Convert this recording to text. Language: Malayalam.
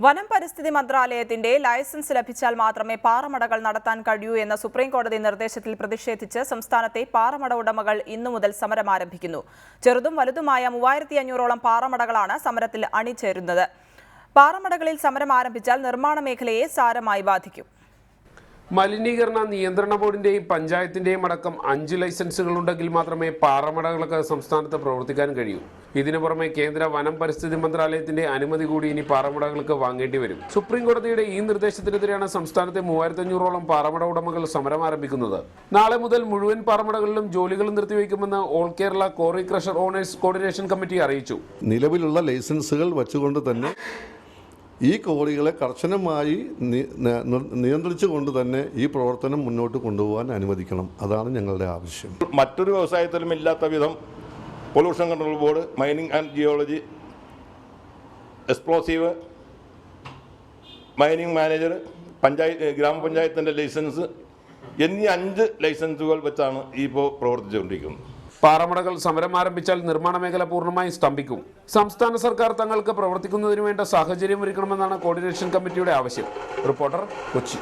വനം പരിസ്ഥിതി മന്ത്രാലയത്തിന്റെ ലൈസൻസ് ലഭിച്ചാൽ മാത്രമേ പാറമടകൾ നടത്താൻ കഴിയൂ എന്ന സുപ്രീംകോടതി നിർദ്ദേശത്തിൽ പ്രതിഷേധിച്ച് സംസ്ഥാനത്തെ പാറമട ഉടമകൾ ഇന്നു മുതൽ സമരം ആരംഭിക്കുന്നു. ചെറുതും വലുതുമായ 3500ഓളം പാറമടകളാണ് സമരത്തിൽ അണിചേരുന്നത്. പാറമടകളിൽ സമരം ആരംഭിച്ചാൽ നിർമ്മാണ മേഖലയെ സാരമായി ബാധിക്കും. മലിനീകരണ നിയന്ത്രണ ബോർഡിന്റെയും പഞ്ചായത്തിന്റെയും അടക്കം 5 ലൈസൻസുകൾ ഉണ്ടെങ്കിൽ മാത്രമേ പാറമടകൾക്ക് സംസ്ഥാനത്ത് പ്രവർത്തിക്കാൻ കഴിയൂ. ഇതിനു പുറമെ കേന്ദ്ര വനം പരിസ്ഥിതി മന്ത്രാലയത്തിന്റെ അനുമതി കൂടി ഇനി പാറമടകൾക്ക് വാങ്ങേണ്ടി വരും. സുപ്രീം കോടതിയുടെ ഈ നിർദ്ദേശത്തിനെതിരെയാണ് സംസ്ഥാനത്തെ 3500ഓളം പാറമട ഉടമകൾ സമരം ആരംഭിക്കുന്നത്. നാളെ മുതൽ മുഴുവൻ പാറമടകളിലും ജോലികൾ നിർത്തിവെക്കുമെന്ന് all Kerala quarry crusher owners coordination committee അറിയിച്ചു. നിലവിലുള്ള ലൈസൻസുകൾ വച്ചുകൊണ്ട് തന്നെ ഈ ക്വാറികളെ കർശനമായി നിയന്ത്രിച്ചുകൊണ്ട് തന്നെ ഈ പ്രവർത്തനം മുന്നോട്ട് കൊണ്ടുപോകാൻ അനുവദിക്കണം. അതാണ് ഞങ്ങളുടെ ആവശ്യം. മറ്റൊരു വ്യവസായത്തിലും ഇല്ലാത്ത വിധം pollution control board, mining and geology, explosive, mining manager, ഗ്രാമപഞ്ചായത്തിൻ്റെ ലൈസൻസ് എന്നീ 5 ലൈസൻസുകൾ വെച്ചാണ് ഇപ്പോൾ പ്രവർത്തിച്ചുകൊണ്ടിരിക്കുന്നത്. പാറമടകൾ സമരം ആരംഭിച്ചാൽ നിർമ്മാണ മേഖല പൂർണ്ണമായും സ്തംഭിക്കും. സംസ്ഥാന സർക്കാർ തങ്ങൾക്ക് പ്രവർത്തിക്കുന്നതിന് വേണ്ട സാഹചര്യം ഒരുക്കണമെന്നാണ് കോർഡിനേഷൻ കമ്മിറ്റിയുടെ ആവശ്യം. റിപ്പോർട്ടർ, കൊച്ചി.